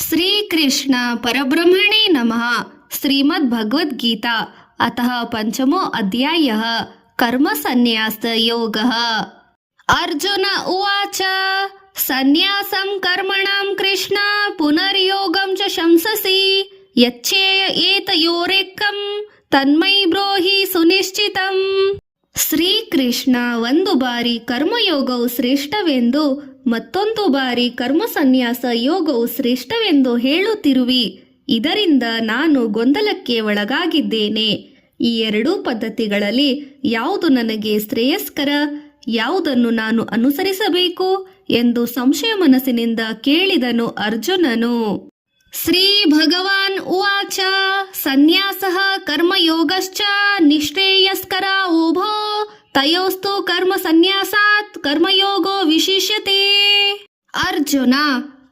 श्रीकृष्ण परब्रह्मणे नमः। श्रीमद्भगवद्गीता अतः पंचमो अध्यायः कर्मसन्न्यासयोगः। अर्जुन उवाच सन्न्यासं कर्मणां कृष्ण पुनर्योगं च शंससि यच्छेय एतयोरेकं तन्मयि ब्रूहि ಸುನಿಶ್ಚಿತಂ। ಶ್ರೀಕೃಷ್ಣ ಒಂದು ಬಾರಿ ಕರ್ಮಯೋಗವು ಶ್ರೇಷ್ಠವೆಂದು ಮತ್ತೊಂದು ಬಾರಿ ಕರ್ಮ ಸನ್ಯಾಸ ಯೋಗವು ಶ್ರೇಷ್ಠವೆಂದು ಹೇಳುತ್ತಿರುವಿ. ಇದರಿಂದ ನಾನು ಗೊಂದಲಕ್ಕೆ ಒಳಗಾಗಿದ್ದೇನೆ. ಈ ಎರಡೂ ಪದ್ಧತಿಗಳಲ್ಲಿ ಯಾವುದು ನನಗೆ ಶ್ರೇಯಸ್ಕರ, ಯಾವುದನ್ನು ನಾನು ಅನುಸರಿಸಬೇಕು ಎಂದು ಸಂಶಯ ಮನಸ್ಸಿನಿಂದ ಕೇಳಿದನು ಅರ್ಜುನನು. ಶ್ರೀ ಭಗವಾನ್ ಉವಾಚ ಸನ್ಯಾಸಃ ಕರ್ಮಯೋಗಶ್ಚ ನಿಶ್ರೇಯಸ್ಕರ ಉಭೋ ತಯೋಸ್ತು ಕರ್ಮ ಸನ್ಯಾಸಾತ್ ಕರ್ಮಯೋಗೋ ವಿಶಿಷ್ಯತೆ. ಅರ್ಜುನ,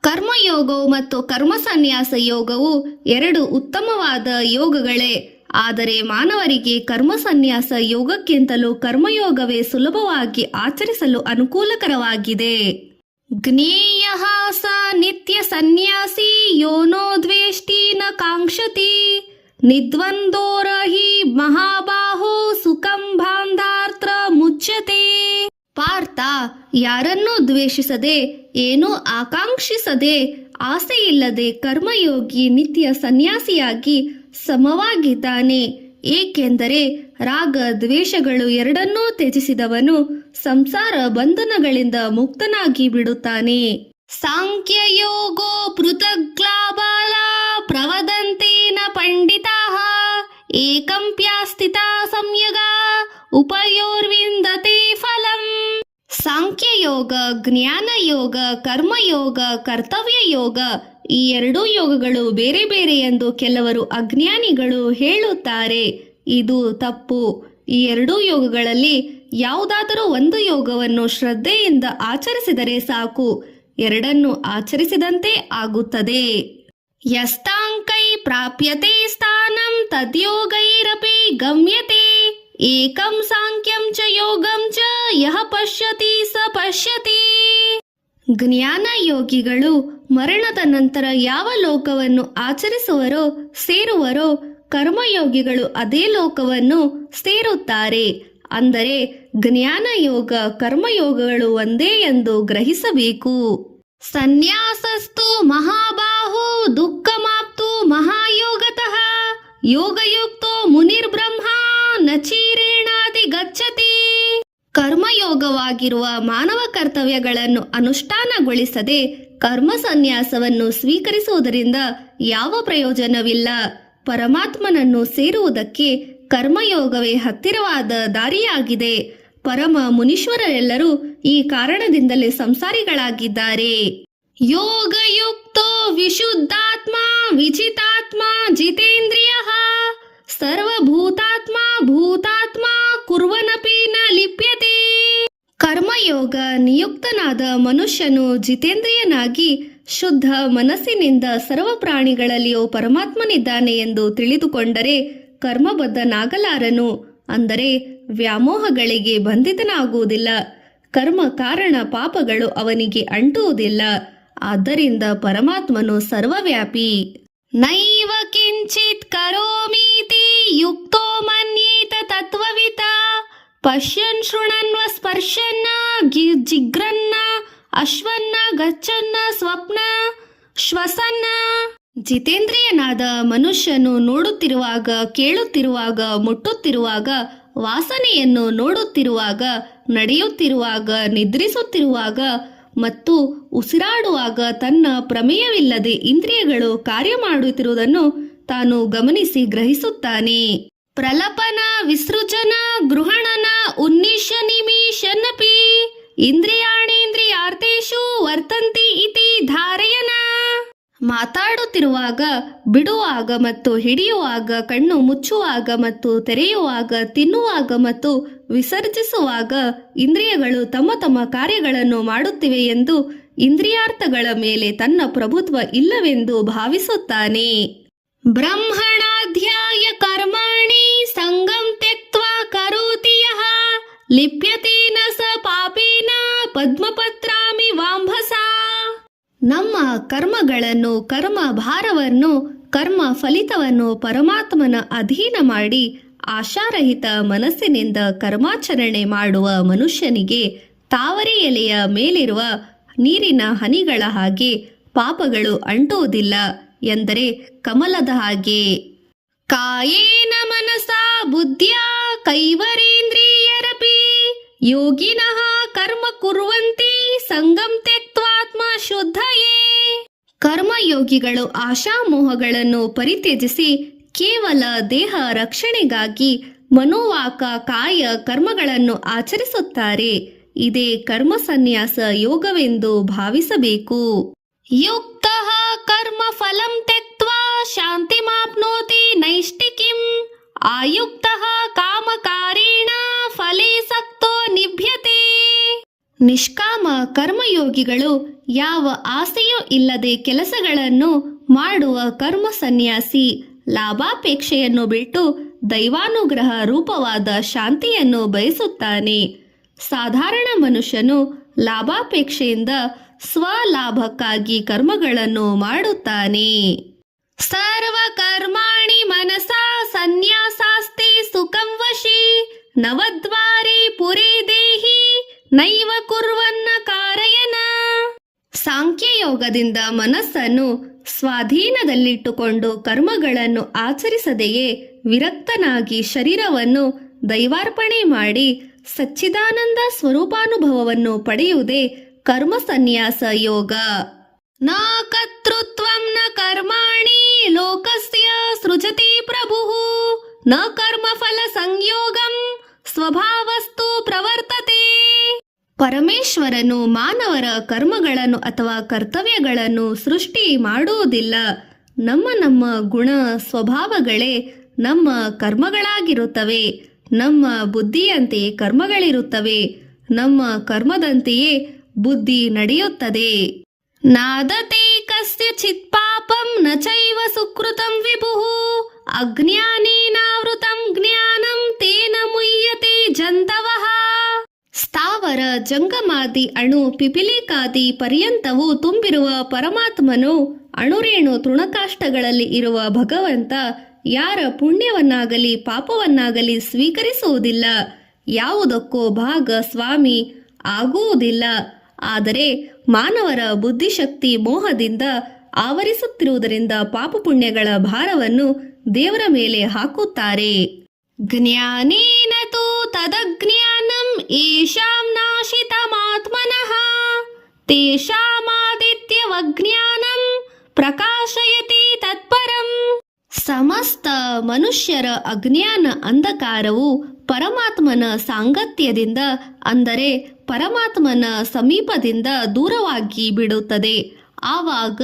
ಕರ್ಮಯೋಗವು ಮತ್ತು ಕರ್ಮ ಸನ್ಯಾಸ ಯೋಗವು ಎರಡು ಉತ್ತಮವಾದ ಯೋಗಗಳೇ. ಆದರೆ ಮಾನವರಿಗೆ ಕರ್ಮ ಸನ್ಯಾಸ ಯೋಗಕ್ಕಿಂತಲೂ ಕರ್ಮಯೋಗವೇ ಸುಲಭವಾಗಿ ಆಚರಿಸಲು ಅನುಕೂಲಕರವಾಗಿದೆ. ಜ್ಞೇಯಃ ಸ ನಿತ್ಯ ಸನ್ಯಾಸಿ ಯೋನೋ ದ್ವೇಷ್ಟಿ ನ ಕಾಂಕ್ಷತಿ ನಿದ್ವಂದೋರಹಿ ಮಹಾಬಾಹೋ ಸುಖಂ ಬಾಂಧಾರ್ತ್ರ ಮುಚ್ಯತೆ. ಪಾರ್ಥ, ಯಾರನ್ನೂ ದ್ವೇಷಿಸದೆ ಏನೂ ಆಕಾಂಕ್ಷಿಸದೆ ಆಸೆಯಿಲ್ಲದೆ ಕರ್ಮಯೋಗಿ ನಿತ್ಯ ಸನ್ಯಾಸಿಯಾಗಿ ಸಮವಾಗಿದ್ದಾನೆ. ಏಕೆಂದರೆ ರಾಗ ದ್ವೇಷಗಳು ಎರಡನ್ನೂ ತ್ಯಜಿಸಿದವನು ಸಂಸಾರ ಬಂಧನಗಳಿಂದ ಮುಕ್ತನಾಗಿ ಬಿಡುತ್ತಾನೆ. ಸಾಂಖ್ಯಯೋಗೋ ಪೃಥಗ್ಲಾಬಲ ಪ್ರವದಂತೇನ ಪಂಡಿತಾಃ ಏಕಂಪ್ಯಾಸ್ಥಿತಾ ಸಂಯಗ ಉಪಯೋರ್ವಿಂದತೆ ಫಲಂ. ಸಾಂಖ್ಯಯೋಗ, ಜ್ಞಾನಯೋಗ, ಕರ್ಮಯೋಗ, ಕರ್ತವ್ಯ ಯೋಗ ಈ ಎರಡೂ ಯೋಗಗಳು ಬೇರೆ ಬೇರೆ ಎಂದು ಕೆಲವರು ಅಜ್ಞಾನಿಗಳು ಹೇಳುತ್ತಾರೆ. ಇದು ತಪ್ಪು. ಈ ಎರಡೂ ಯೋಗಗಳಲ್ಲಿ ಯಾವುದಾದರೂ ಒಂದು ಯೋಗವನ್ನು ಶ್ರದ್ಧೆಯಿಂದ ಆಚರಿಸಿದರೆ ಸಾಕು, ಎರಡನ್ನು ಆಚರಿಸಿದಂತೆ ಆಗುತ್ತದೆ. ಯಸ್ತಾಂಕೈ ಪ್ರಾಪ್ಯತೆ ಸ್ಥಾನಂ ತದ್ಯೋಗೈರಪಿ ಗಮ್ಯತೆ ಏಕಂ ಸಾಂಖ್ಯಂ ಚ ಯೋಗಂ ಚ ಯಃ ಪಶ್ಯತಿ ಸ ಪಶ್ಯತಿ. ಜ್ಞಾನ ಯೋಗಿಗಳು ಮರಣದ ನಂತರ ಯಾವ ಲೋಕವನ್ನು ಆಚರಿಸುವರೋ ಸೇರುವರೋ ಕರ್ಮಯೋಗಿಗಳು ಅದೇ ಲೋಕವನ್ನು ಸೇರುತ್ತಾರೆ. ಅಂದರೆ ಜ್ಞಾನ ಯೋಗ ಕರ್ಮಯೋಗಗಳು ಒಂದೇ ಎಂದು ಗ್ರಹಿಸಬೇಕು. ಸನ್ಯಾಸಸ್ತು ಮಹಾಬಾಹೋ ದುಃಖಮಾಪ್ತು ಮಹಾಯೋಗತಃ ಯೋಗಯುಕ್ತೋ ಮುನಿರ್ಬ್ರಹ್ಮ ನಚೀರೇಣಾದಿ ಗಚ್ಚತಿ. ಕರ್ಮಯೋಗವಾಗಿರುವ ಮಾನವ ಕರ್ತವ್ಯಗಳನ್ನು ಅನುಷ್ಠಾನಗೊಳಿಸದೆ ಕರ್ಮ ಸನ್ಯಾಸವನ್ನು ಸ್ವೀಕರಿಸುವುದರಿಂದ ಯಾವ ಪ್ರಯೋಜನವಿಲ್ಲ. ಪರಮಾತ್ಮನನ್ನು ಸೇರುವುದಕ್ಕೆ ಕರ್ಮಯೋಗವೇ ಹತ್ತಿರವಾದ ದಾರಿಯಾಗಿದೆ. ಪರಮ ಮುನೀಶ್ವರರೆಲ್ಲರೂ ಈ ಕಾರಣದಿಂದಲೇ ಸಂಸಾರಿಗಳಾಗಿದ್ದಾರೆ. ಯೋಗಯುಕ್ತೋ ವಿಶುದ್ಧಾತ್ಮ ವಿಜಿತಾತ್ಮ ಜಿತೇಂದ್ರಿಯಃ ಸರ್ವಭೂತಾತ್ಮ ಭೂತಾತ್ಮ ಕುರ್ವನಪಿ ನ ಲಿಪ್ಯತೆ. ಕರ್ಮಯೋಗ ನಿಯುಕ್ತನಾದ ಮನುಷ್ಯನು ಜಿತೇಂದ್ರಿಯನಾಗಿ ಶುದ್ಧ ಮನಸ್ಸಿನಿಂದ ಸರ್ವ ಪ್ರಾಣಿಗಳಲ್ಲಿಯೂ ಪರಮಾತ್ಮನಿದ್ದಾನೆ ಎಂದು ತಿಳಿದುಕೊಂಡರೆ ಕರ್ಮಬದ್ಧನಾಗಲಾರನು. ಅಂದರೆ ವ್ಯಾಮೋಹಗಳಿಗೆ ಬಂಧಿತನಾಗುವುದಿಲ್ಲ. ಕರ್ಮ ಕಾರಣ ಪಾಪಗಳು ಅವನಿಗೆ ಅಂಟುವುದಿಲ್ಲ. ಆದ್ದರಿಂದ ಪರಮಾತ್ಮನು ಸರ್ವವ್ಯಾಪಿ. ನೈವ ಕಿಂಚಿತ್ ಕರೋಮೀತಿ ಯುಕ್ತೋ ಮನ್ಯೇತ ತತ್ವವಿತ ಪಶ್ಯನ್ ಶೃಣನ್ವ ಸ್ಪರ್ಶನ್ನ ಜಿಗ್ರನ್ನ ಅಶ್ವನ್ನ ಗಚ್ಚನ್ನ ಸ್ವಪ್ನ ಶ್ವಸನ್ನ. ಜಿತೇಂದ್ರಿಯನಾದ ಮನುಷ್ಯನು ನೋಡುತ್ತಿರುವಾಗ, ಕೇಳುತ್ತಿರುವಾಗ, ಮುಟ್ಟುತ್ತಿರುವಾಗ, ವಾಸನೆಯನ್ನು ನೋಡುತ್ತಿರುವಾಗ, ನಡೆಯುತ್ತಿರುವಾಗ, ನಿದ್ರಿಸುತ್ತಿರುವಾಗ ಮತ್ತು ಉಸಿರಾಡುವಾಗ ತನ್ನ ಪ್ರಮೇಯವಿಲ್ಲದೆ ಇಂದ್ರಿಯಗಳು ಕಾರ್ಯ ಮಾಡುತ್ತಿರುವುದನ್ನು ತಾನು ಗಮನಿಸಿ ಗ್ರಹಿಸುತ್ತಾನೆ. ಪ್ರಲಪನ ವಿಸೃಜನ ಗೃಹಣನ ಉನ್ನಿಶ ನಿಮಿಷನ್ನಪಿ ಇಂದ್ರಿಯಾಣೇಂದ್ರಿಯಾರ್ಥೇಷು ವರ್ತಂತಿ ಇತಿ ಧಾರಯನ. ಮಾತಾಡುತ್ತಿರುವಾಗ, ಬಿಡುವಾಗ ಮತ್ತು ಹಿಡಿಯುವಾಗ, ಕಣ್ಣು ಮುಚ್ಚುವಾಗ ಮತ್ತು ತೆರೆಯುವಾಗ, ತಿನ್ನುವಾಗ ಮತ್ತು ವಿಸರ್ಜಿಸುವಾಗ ಇಂದ್ರಿಯಗಳು ತಮ್ಮ ತಮ್ಮ ಕಾರ್ಯಗಳನ್ನು ಮಾಡುತ್ತಿವೆ ಎಂದು ಇಂದ್ರಿಯಾರ್ಥಗಳ ಮೇಲೆ ತನ್ನ ಪ್ರಭುತ್ವ ಇಲ್ಲವೆಂದು ಭಾವಿಸುತ್ತಾನೆ. ಬ್ರಹ್ಮಣಾಧ್ಯಾಯ ಕರ್ಮಾಣಿ ಸಂಗಂ ತ್ಯಕ್ತ್ವಾ ಕರೋತಿ ಯಃ ಲಿಪ್ಯತೆ ನ ಸ ಪಾಪೇನ ಪದ್ಮಪತ್ರಾಮಿ ವಾಂಭಸಾ. ನಮ್ಮ ಕರ್ಮಗಳನ್ನು, ಕರ್ಮ ಭಾರವನ್ನು, ಕರ್ಮ ಫಲಿತವನ್ನು ಪರಮಾತ್ಮನ ಅಧೀನ ಮಾಡಿ ಆಶಾರಹಿತ ಮನಸ್ಸಿನಿಂದ ಕರ್ಮಾಚರಣೆ ಮಾಡುವ ಮನುಷ್ಯನಿಗೆ ತಾವರೆ ಎಲೆಯ ಮೇಲಿರುವ ನೀರಿನ ಹನಿಗಳ ಹಾಗೆ ಪಾಪಗಳು ಅಂಟುವುದಿಲ್ಲ ಎಂದರೆ ಕಮಲದ ಹಾಗೆ. ಕಾಯೇನ ಮನಸಾ ಬುದ್ಧ್ಯಾ ಕೈವರೇಂದ್ರಿಯರಪಿ ಯೋಗಿನಃ ಕರ್ಮ ಕುರ್ವಂತಿ ಸಂಗಂ ತ್ಯಕ್ತ್ವಾತ್ಮ ಶುದ್ಧಯೇ. ಕರ್ಮಯೋಗಿಗಳು ಆಶಾಮೋಹಗಳನ್ನು ಪರಿತ್ಯಜಿಸಿ ಕೇವಲ ದೇಹ ರಕ್ಷಣೆಗಾಗಿ ಮನೋವಾಕ ಕಾಯ ಕರ್ಮಗಳನ್ನು ಆಚರಿಸುತ್ತಾರೆ. ಇದೇ ಕರ್ಮ ಸನ್ಯಾಸ ಯೋಗವೆಂದು ಭಾವಿಸಬೇಕು. ಯುಕ್ತಃ ಕರ್ಮ ಫಲಂ ತ್ಯಕ್ತ್ವಾ ಶಾಂತಿಮಾಪ್ನೋತಿ ನೈಷ್ಠಿಕಿಂ ಆಯುಕ್ತಃ ಕಾಮಕಾರೇಣ ಫಲೇ ಸಕ್ತೋ ನಿಭ್ಯತೆ. ನಿಷ್ಕಾಮ ಕರ್ಮಯೋಗಿಗಳು ಯಾವ ಆಸೆಯೂ ಇಲ್ಲದೆ ಕೆಲಸಗಳನ್ನು ಮಾಡುವ ಕರ್ಮ ಸನ್ಯಾಸಿ ಲಾಭಾಪೇಕ್ಷೆಯನ್ನು ಬಿಟ್ಟು ದೈವಾನುಗ್ರಹ ರೂಪವಾದ ಶಾಂತಿಯನ್ನು ಬಯಸುತ್ತಾನೆ. ಸಾಧಾರಣ ಮನುಷ್ಯನು ಲಾಭಾಪೇಕ್ಷೆಯಿಂದ ಸ್ವಲಾಭಕ್ಕಾಗಿ ಕರ್ಮಗಳನ್ನು ಮಾಡುತ್ತಾನೆ. ಸರ್ವ ಕರ್ಮಾಣಿ ಮನಸಾ ಸನ್ಯಾಸಾಸ್ತಿ ಸುಖಂ ವಶಿ ನವದ್ವಾರೆ ಪುರೇ ದೇಹಿ ನೈವ ಕುರ್ವನ್ನ ಕಾರಯನ. ಸಾಂಖ್ಯಯೋಗದಿಂದ ಮನಸ್ಸನ್ನು ಸ್ವಾಧೀನದಲ್ಲಿಟ್ಟುಕೊಂಡು ಕರ್ಮಗಳನ್ನು ಆಚರಿಸದೆಯೇ ವಿರಕ್ತನಾಗಿ ಶರೀರವನ್ನು ದೈವಾರ್ಪಣೆ ಮಾಡಿ ಸಚ್ಚಿದಾನಂದ ಸ್ವರೂಪಾನುಭವವನ್ನು ಪಡೆಯುವುದೇ ಕರ್ಮ ಸನ್ಯಾಸ ಯೋಗ. ನ ಕರ್ತೃತ್ವಂ ನ ಕರ್ಮಾಣಿ ಲೋಕಸ್ಯ ಸೃಜತಿ ಪ್ರಭುಃ ನ ಕರ್ಮಫಲ ಸಂಯೋಗಂ ಸ್ವಭಾವಸ್ತು ಪ್ರವರ್ತತೆ. ಪರಮೇಶ್ವರನು ಮಾನವರ ಕರ್ಮಗಳನ್ನು ಅಥವಾ ಕರ್ತವ್ಯಗಳನ್ನು ಸೃಷ್ಟಿ ಮಾಡುವುದಿಲ್ಲ. ನಮ್ಮ ಗುಣ ಸ್ವಭಾವಗಳೇ ನಮ್ಮ ಕರ್ಮಗಳಾಗಿರುತ್ತವೆ. ನಮ್ಮ ಬುದ್ಧಿಯಂತೆ ಕರ್ಮಗಳಿರುತ್ತವೆ. ನಮ್ಮ ಕರ್ಮದಂತೆಯೇ ಬುದ್ಧಿ ನಡೆಯುತ್ತದೆ. ನಾದತೆ ಕಸ್ಯಚಿತ್ ಪಾಪಂ ನ ಚೈವ ಸುಕೃತಂ ವಿಭುಃ ಅಜ್ಞಾನೇನಾವೃತಂ ಜ್ಞಾನಂ ತೇನ ಮುಹ್ಯತೆ ಜಂತವಃ. ಸ್ಥಾವರ ಜಂಗಮಾದಿ ಅಣು ಪಿಪೀಲಿಕಾದಿ ಪರ್ಯಂತವೂ ತುಂಬಿರುವ ಪರಮಾತ್ಮನು ಅಣುರೇಣು ತೃಣಕಾಷ್ಟಗಳಲ್ಲಿ ಇರುವ ಭಗವಂತ ಯಾರ ಪುಣ್ಯವನ್ನಾಗಲಿ ಪಾಪವನ್ನಾಗಲಿ ಸ್ವೀಕರಿಸುವುದಿಲ್ಲ. ಯಾವುದಕ್ಕೂ ಭಾಗ ಸ್ವಾಮಿ ಆಗುವುದಿಲ್ಲ. ಆದರೆ ಮಾನವರ ಬುದ್ಧಿಶಕ್ತಿ ಮೋಹದಿಂದ ಆವರಿಸುತ್ತಿರುವುದರಿಂದ ಪಾಪ ಪುಣ್ಯಗಳ ಭಾರವನ್ನು ದೇವರ ಮೇಲೆ ಹಾಕುತ್ತಾರೆ. ಜ್ಞಾನೇನ ತು ತದಜ್ಞಾನಂ ಯೇಷಾಂ ನಾಶಿತಮಾತ್ಮನಃ ತೇಷಾಮಾದಿತ್ಯವಜ್ಞಾನಂ ಪ್ರಕಾಶಯತಿ ತತ್ಪರಂ. ಸಮಸ್ತ ಮನುಷ್ಯರ ಅಜ್ಞಾನ ಅಂಧಕಾರವು ಪರಮಾತ್ಮನ ಸಾಂಗತ್ಯದಿಂದ ಅಂದರೆ ಪರಮಾತ್ಮನ ಸಮೀಪದಿಂದ ದೂರವಾಗಿ ಬಿಡುತ್ತದೆ. ಆವಾಗ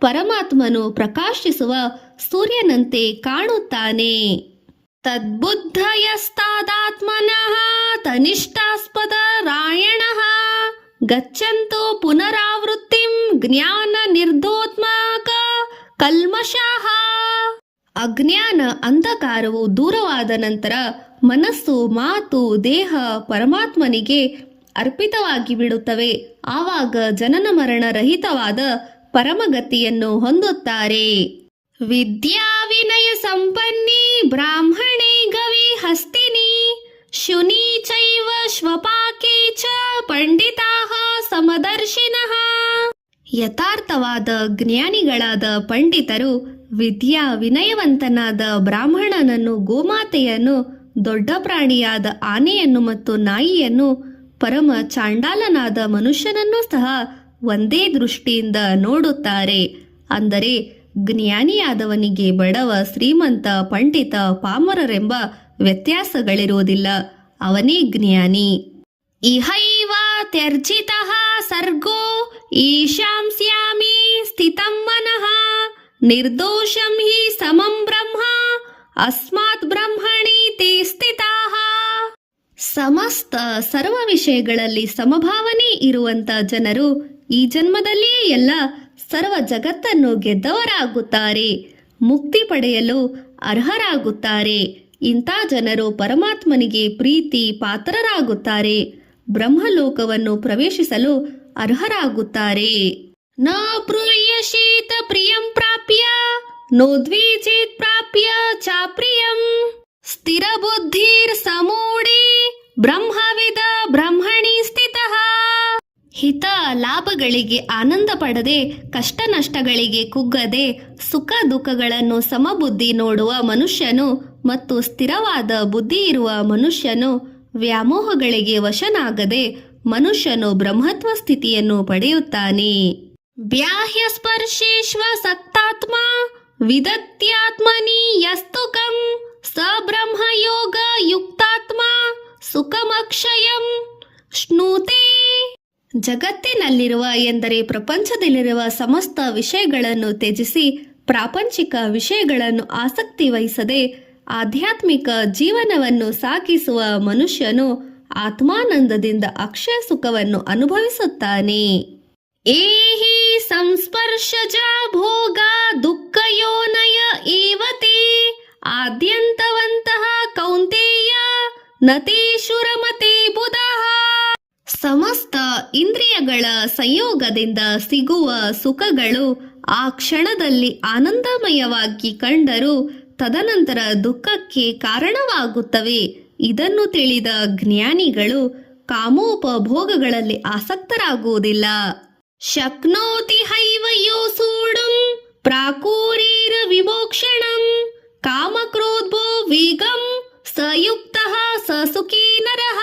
ಪರಮಾತ್ಮನು ಪ್ರಕಾಶಿಸುವ ಸೂರ್ಯನಂತೆ ಕಾಣುತ್ತಾನೆ. ತದ್ಬುದ್ಧಯಸ್ತಾದಾತ್ಮನಃ ತನಿಷ್ಠಾಸ್ಪದ ರಾಯಣಃ ಗಚ್ಚಂತು ಪುನರಾವೃತ್ತಿಂ ಜ್ಞಾನ ನಿರ್ಧೋತ್ಮಕ ಕಲ್ಮಷಃ. ಅಜ್ಞಾನ ಅಂಧಕಾರವು ದೂರವಾದ ನಂತರ ಮನಸ್ಸು, ಮಾತು, ದೇಹ ಪರಮಾತ್ಮನಿಗೆ ಅರ್ಪಿತವಾಗಿ ಬಿಡುತ್ತವೆ. ಆವಾಗ ಜನನ ಮರಣ ರಹಿತವಾದ ಪರಮಗತಿಯನ್ನು ಹೊಂದುತ್ತಾರೆ. ವಿದ್ಯಾ ವಿನಯ ಸಂಪನ್ನಿ ಬ್ರಾಹ್ಮಣೇ ಗವಿ ಹಸ್ತಿನಿ ಶುನಿ ಚೈವ ಶ್ವಪಾಕೇ ಚ ಪಂಡಿತಾಃ ಸಮದರ್ಶಿನಃ. ಯಥಾರ್ಥವಾದ ಜ್ಞಾನಿಗಳಾದ ಪಂಡಿತರು ವಿದ್ಯಾ ವಿನಯವಂತನಾದ ಬ್ರಾಹ್ಮಣನನ್ನು, ಗೋಮಾತೆಯನ್ನು, ದೊಡ್ಡ ಪ್ರಾಣಿಯಾದ ಆನೆಯನ್ನು ಮತ್ತು ನಾಯಿಯನ್ನು, ಪರಮ ಚಾಂಡಾಲನಾದ ಮನುಷ್ಯನನ್ನೂ ಸಹ ಒಂದೇ ದೃಷ್ಟಿಯಿಂದ ನೋಡುತ್ತಾರೆ. ಅಂದರೆ ಜ್ಞಾನಿಯಾದವನಿಗೆ ಬಡವ, ಶ್ರೀಮಂತ, ಪಂಡಿತ, ಪಾಮರರೆಂಬ ವ್ಯತ್ಯಾಸಗಳಿರುವುದಿಲ್ಲ. ಅವನೇ ಜ್ಞಾನಿ. ಇಹೈವ ತ್ಯರ್ಜಿತಃ ಸರ್ಗೋ ಈಶಾಂ ಸ್ಯಾಮಿ ಸ್ಥಿತಂ ಮನಃ ನಿರ್ದೋಷಂ ಹಿ ಸಮಂ ಬ್ರಹ್ಮ ಅಸ್ಮಾತ್ ಬ್ರಹ್ಮಣಿ ತೇ ಸ್ಥಿತಾಃ. ಸಮಸ್ತ ಸರ್ವ ವಿಷಯಗಳಲ್ಲಿ ಸಮಭಾವನೆ ಇರುವಂತ ಜನರು ಈ ಜನ್ಮದಲ್ಲಿಯೇ ಎಲ್ಲ ಸರ್ವ ಜಗತ್ತನ್ನು ಗೆದ್ದವರಾಗುತ್ತಾರೆ, ಮುಕ್ತಿ ಪಡೆಯಲು ಅರ್ಹರಾಗುತ್ತಾರೆ. ಇಂಥ ಜನರು ಪರಮಾತ್ಮನಿಗೆ ಪ್ರೀತಿ ಪಾತ್ರರಾಗುತ್ತಾರೆ, ಬ್ರಹ್ಮಲೋಕವನ್ನು ಪ್ರವೇಶಿಸಲು ಅರ್ಹರಾಗುತ್ತಾರೆ. ನ ಪ್ರಿಯಶೀತ ಪ್ರಿಯಂ ಪ್ರಾಪ್ಯ ನೋದ್ವಿಜೇತ್ ಪ್ರಾಪ್ಯ ಚಾಪ್ರಿಯಂ ಸ್ಥಿರ ಬುದ್ಧಿರ್ ಸಮೂಢಿ ಬ್ರಹ್ಮವಿದ ಬ್ರಹ್ಮಣಿ ಸ್ಥಿತಃ. ಹಿತ ಲಾಭಗಳಿಗೆ ಆನಂದ ಪಡದೆ ಕಷ್ಟ ನಷ್ಟಗಳಿಗೆ ಕುಗ್ಗದೆ ಸುಖ ದುಃಖಗಳನ್ನು ಸಮಬುದ್ಧಿ ನೋಡುವ ಮನುಷ್ಯನು ಮತ್ತು ಸ್ಥಿರವಾದ ಬುದ್ಧಿ ಇರುವ ಮನುಷ್ಯನು ವ್ಯಾಮೋಹಗಳಿಗೆ ವಶನಾಗದೆ ಮನುಷ್ಯನು ಬ್ರಹ್ಮತ್ವ ಸ್ಥಿತಿಯನ್ನು ಪಡೆಯುತ್ತಾನೆ. ಬ್ಯಾಹ್ಯ ಸ್ಪರ್ಶೇಶ್ವ ಸಕ್ತಾತ್ಮ ವಿದತ್ಯಾತ್ಮನಿ ಯಸ್ತುಕಂ ಸ ಬ್ರಹ್ಮಯೋಗ ಯುಕ್ತಾತ್ಮ ಸುಖಮಕ್ಷಯಂ ಶ್ನೂತೆ. ಜಗತ್ತಿನಲ್ಲಿರುವ ಎಂದರೆ ಪ್ರಪಂಚದಲ್ಲಿರುವ ಸಮಸ್ತ ವಿಷಯಗಳನ್ನು ತ್ಯಜಿಸಿ ಪ್ರಾಪಂಚಿಕ ವಿಷಯಗಳನ್ನು ಆಸಕ್ತಿ ವಹಿಸದೆ ಆಧ್ಯಾತ್ಮಿಕ ಜೀವನವನ್ನು ಸಾಗಿಸುವ ಮನುಷ್ಯನು ಆತ್ಮಾನಂದದಿಂದ ಅಕ್ಷಯ ಸುಖವನ್ನು ಅನುಭವಿಸುತ್ತಾನೆ. ಏಹಿ ಸಂಸ್ಪರ್ಶಜ ಭೋಗ ದುಃಖಯೋನಯ ಏವತೆ ಆದ್ಯಂತವಂತಹ ಕೌಂತೇಯ ನತೇಶುರಮತೆ ಬುಧಃ. ಸಮಸ್ತ ಇಂದ್ರಿಯಗಳ ಸಂಯೋಗದಿಂದ ಸಿಗುವ ಸುಖಗಳು ಆ ಕ್ಷಣದಲ್ಲಿ ಆನಂದಮಯವಾಗಿ ಕಂಡರೂ ತದನಂತರ ದುಃಖಕ್ಕೆ ಕಾರಣವಾಗುತ್ತವೆ. ಇದನ್ನು ತಿಳಿದ ಜ್ಞಾನಿಗಳು ಕಾಮೋಪಭೋಗಗಳಲ್ಲಿ ಆಸಕ್ತರಾಗುವುದಿಲ್ಲ. ಶಕ್ನೋತಿ ಹೈವ ಯೋ ಸೂಡುಂ ಪ್ರಾಕೂರೀರ ವಿಮೋಕ್ಷಣಂ ಕಾಮಕ್ರೋಧೋ ವೇಗಂ ಸಯುಕ್ತಃ ಸಸುಖೀ ನರಃ.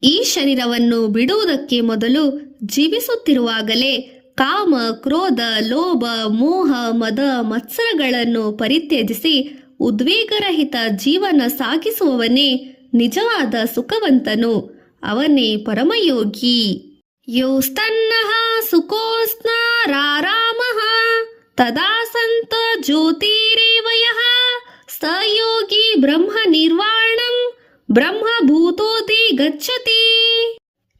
ಈ ಶರೀರವನ್ನು ಬಿಡುವುದಕ್ಕೆ ಮೊದಲು ಜೀವಿಸುತ್ತಿರುವಾಗಲೇ ಕಾಮ ಕ್ರೋಧ ಲೋಭ ಮೋಹ ಮದ ಮತ್ಸರಗಳನ್ನು ಪರಿತ್ಯಜಿಸಿ ಉದ್ವೇಗರಹಿತ ಜೀವನ ಸಾಗಿಸುವವನೇ ನಿಜವಾದ ಸುಖವಂತನು, ಅವನೇ ಪರಮಯೋಗಿ. ಯೋಸ್ತನ್ನಃ ಸುಖೋಸ್ನಾರಾಮಃ ತದಾ ಸಂತ ಜ್ಯೋತಿರೇವ ಯಃ ಸ ಯೋಗಿ ಬ್ರಹ್ಮ ನಿರ್ವಾಣಂ ಬ್ರಹ್ಮಭೂತೋದಿ ಗಚ್ಚತಿ.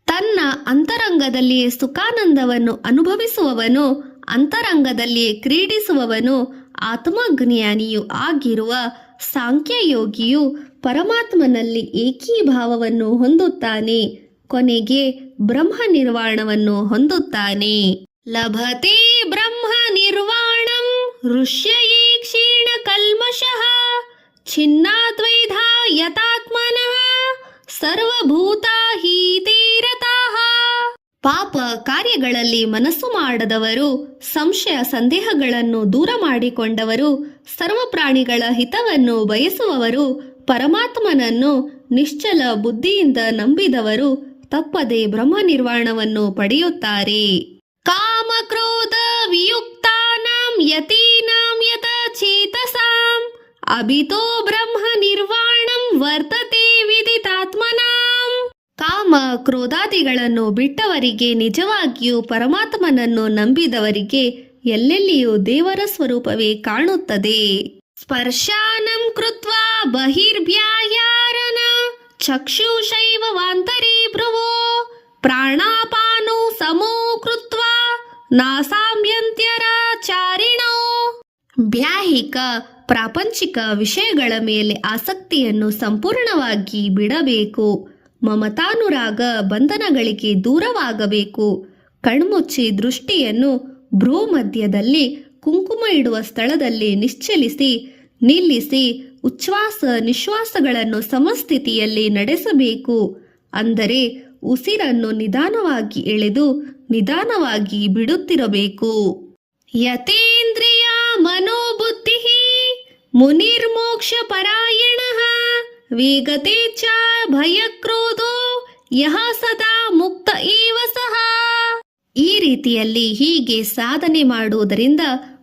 ತನ್ನ ಅಂತರಂಗದಲ್ಲಿಯೇ ಸುಖಾನಂದವನ್ನು ಅನುಭವಿಸುವವನು, ಅಂತರಂಗದಲ್ಲಿಯೇ ಕ್ರೀಡಿಸುವವನು, ಆತ್ಮಜ್ಞಾನಿಯೂ ಆಗಿರುವ ಸಾಂಖ್ಯಯೋಗಿಯು ಪರಮಾತ್ಮನಲ್ಲಿ ಏಕೀಭಾವವನ್ನು ಹೊಂದುತ್ತಾನೆ. ಕೊನೆಗೆ ಬ್ರಹ್ಮ ನಿರ್ವಾಣವನ್ನು ಹೊಂದುತ್ತಾನೆ. ಲಭತೆ ಬ್ರಹ್ಮ ನಿರ್ವಾಣಂ ಋಷ್ಯಯೇ ಕ್ಷೀಣ ಕಲ್ಮಷಃ ಛಿನ್ನಾದ್ವೈಧಾ ಯತಾತ್ಮನಃ ಸರ್ವಭೂತಾಹೀತಿರತಾಃ. ಪಾಪ ಕಾರ್ಯಗಳಲ್ಲಿ ಮನಸ್ಸು ಮಾಡದವರು, ಸಂಶಯ ಸಂದೇಹಗಳನ್ನು ದೂರ ಮಾಡಿಕೊಂಡವರು, ಸರ್ವ ಪ್ರಾಣಿಗಳ ಹಿತವನ್ನು ಬಯಸುವವರು, ಪರಮಾತ್ಮನನ್ನು ನಿಶ್ಚಲ ಬುದ್ಧಿಯಿಂದ ನಂಬಿದವರು ತಪ್ಪದೆ ಬ್ರಹ್ಮ ನಿರ್ವಾಣವನ್ನು ಪಡೆಯುತ್ತಾರೆ. ಕಾಮ ಕ್ರೋಧ ವಿಯುಕ್ತಾನಾಂ ಯತೀನಾಂ ಯತ ಚೇತಸಾಂ ಅಭಿತೋ ಬ್ರಹ್ಮ ನಿರ್ವಾಣಂ ವರ್ತತೆ ವಿದಿತಾತ್ಮನಾಂ. ಕಾಮ ಕ್ರೋಧಾದಿಗಳನ್ನು ಬಿಟ್ಟವರಿಗೆ, ನಿಜವಾಗಿಯೂ ಪರಮಾತ್ಮನನ್ನು ನಂಬಿದವರಿಗೆ ಎಲ್ಲೆಲ್ಲಿಯೂ ದೇವರ ಸ್ವರೂಪವೇ ಕಾಣುತ್ತದೆ. ಸ್ಪರ್ಶಾನಂ ಕೃತ್ವಾ ಬಹಿರ್ಭ್ಯಾಯಾರನ ಚಕ್ಷುಷೈವ ವಾಂತರೇ ಭ್ರುವೋ ಪ್ರಾಣಾಪಾನೋ ಸಮೋ ಕೃತ್ವಾ ನಾಸಾಮ್ಯಂತ್ಯರಾಚಾರಿಣೋ. ಬ್ಯಾಹಿಕ ಪ್ರಾಪಂಚಿಕ ವಿಷಯಗಳ ಮೇಲೆ ಆಸಕ್ತಿಯನ್ನು ಸಂಪೂರ್ಣವಾಗಿ ಬಿಡಬೇಕು. ಮಮತಾನುರಾಗ ಬಂಧನಗಳಿಗೆ ದೂರವಾಗಬೇಕು. ಕಣ್ಮುಚ್ಚಿ ದೃಷ್ಟಿಯನ್ನು ಭ್ರೂ ಮಧ್ಯದಲ್ಲಿ ಕುಂಕುಮ ಇಡುವ ಸ್ಥಳದಲ್ಲಿ ನಿಲ್ಲಿಸಿ ಉಚ್ಛ್ವಾಸ ನಿಶ್ವಾಸಗಳನ್ನು ಸಮಸ್ಥಿತಿಯಲ್ಲಿ ನಡೆಸಬೇಕು. ಅಂದರೆ ಉಸಿರನ್ನು ನಿಧಾನವಾಗಿ ಎಳೆದು ನಿಧಾನವಾಗಿ ಬಿಡುತ್ತಿರಬೇಕು. ಯತೇಂದ್ರಿಯ ಮನೋಬುದ್ಧಿ ಮುನಿರ್ಮೋಕ್ಷ ಪರಾಯಣಃ ವೇಗತೆ ಚ ಭಯಕ್ರೋಧೋ ಯಹ ಸದಾ ಮುಕ್ತ ಏವ ಸಹ. ಈ ರೀತಿಯಲ್ಲಿ ಹೀಗೆ ಸಾಧನೆ ಮಾಡುವುದರಿಂದ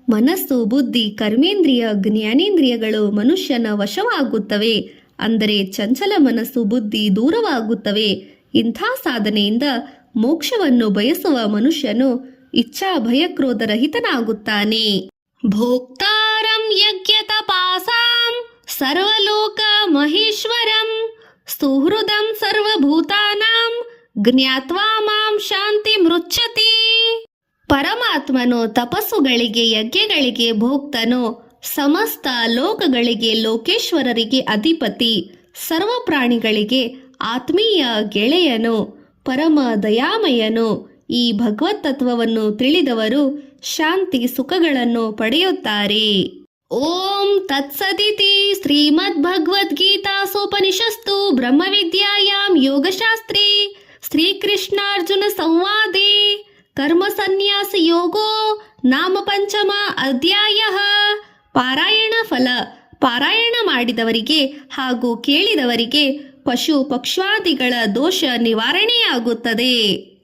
ಮನಸ್ಸು, ಬುದ್ಧಿ, ಕರ್ಮೇಂದ್ರಿಯ, ಜ್ಞಾನೇಂದ್ರಿಯಗಳು ಮನುಷ್ಯನ ವಶವಾಗುತ್ತವೆ. ಅಂದರೆ ಚಂಚಲ ಮನಸ್ಸು, ಬುದ್ಧಿ ದೂರವಾಗುತ್ತವೆ. ಇಂಥ ಸಾಧನೆಯಿಂದ ಮೋಕ್ಷವನ್ನು ಬಯಸುವ ಮನುಷ್ಯನು ಇಚ್ಛಾ ಭಯಕ್ರೋಧರಹಿತನಾಗುತ್ತಾನೆ. ಭೋಕ್ತಾರಂ ಯಜ್ಞ ತಪಾಸಾಂ ಸರ್ವಲೋಕ ಮಹೇಶ್ವರಂ ಸುಹೃದಂ ಸರ್ವಭೂತಾನಾಂ ಜ್ಞಾತ್ವಾ ಮಾಂ ಶಾಂತಿ ಮೃಚ್ಛತಿ. ಪರಮಾತ್ಮನು ತಪಸ್ಸುಗಳಿಗೆ, ಯಜ್ಞಗಳಿಗೆ ಭೋಕ್ತನು, ಸಮಸ್ತ ಲೋಕಗಳಿಗೆ ಲೋಕೇಶ್ವರರಿಗೆ ಅಧಿಪತಿ, ಸರ್ವ ಪ್ರಾಣಿಗಳಿಗೆ ಆತ್ಮೀಯ ಗೆಳೆಯನು, ಪರಮ ದಯಾಮಯನು. ಈ ಭಗವತ್ ತತ್ವವನ್ನು ತಿಳಿದವರು ಶಾಂತಿ ಸುಖಗಳನ್ನು ಪಡೆಯುತ್ತಾರೆ. ಓಂ ತತ್ಸದಿತಿ ಶ್ರೀಮದ್ ಭಗವದ್ಗೀತಾಸೋಪನಿಷತ್ಸು ಬ್ರಹ್ಮವಿದ್ಯಾಯಾಂ ಯೋಗಶಾಸ್ತ್ರೇ ಶ್ರೀಕೃಷ್ಣಾರ್ಜುನ ಸಂವಾದೇ ಕರ್ಮ ಸನ್ಯಾಸ ಯೋಗೋ ನಾಮ ಪಂಚಮ ಅಧ್ಯಾಯ. ಪಾರಾಯಣ ಫಲ. ಪಾರಾಯಣ ಮಾಡಿದವರಿಗೆ ಹಾಗೂ ಕೇಳಿದವರಿಗೆ ಪಶು ಪಕ್ಷಾದಿಗಳ ದೋಷ ನಿವಾರಣೆಯಾಗುತ್ತದೆ.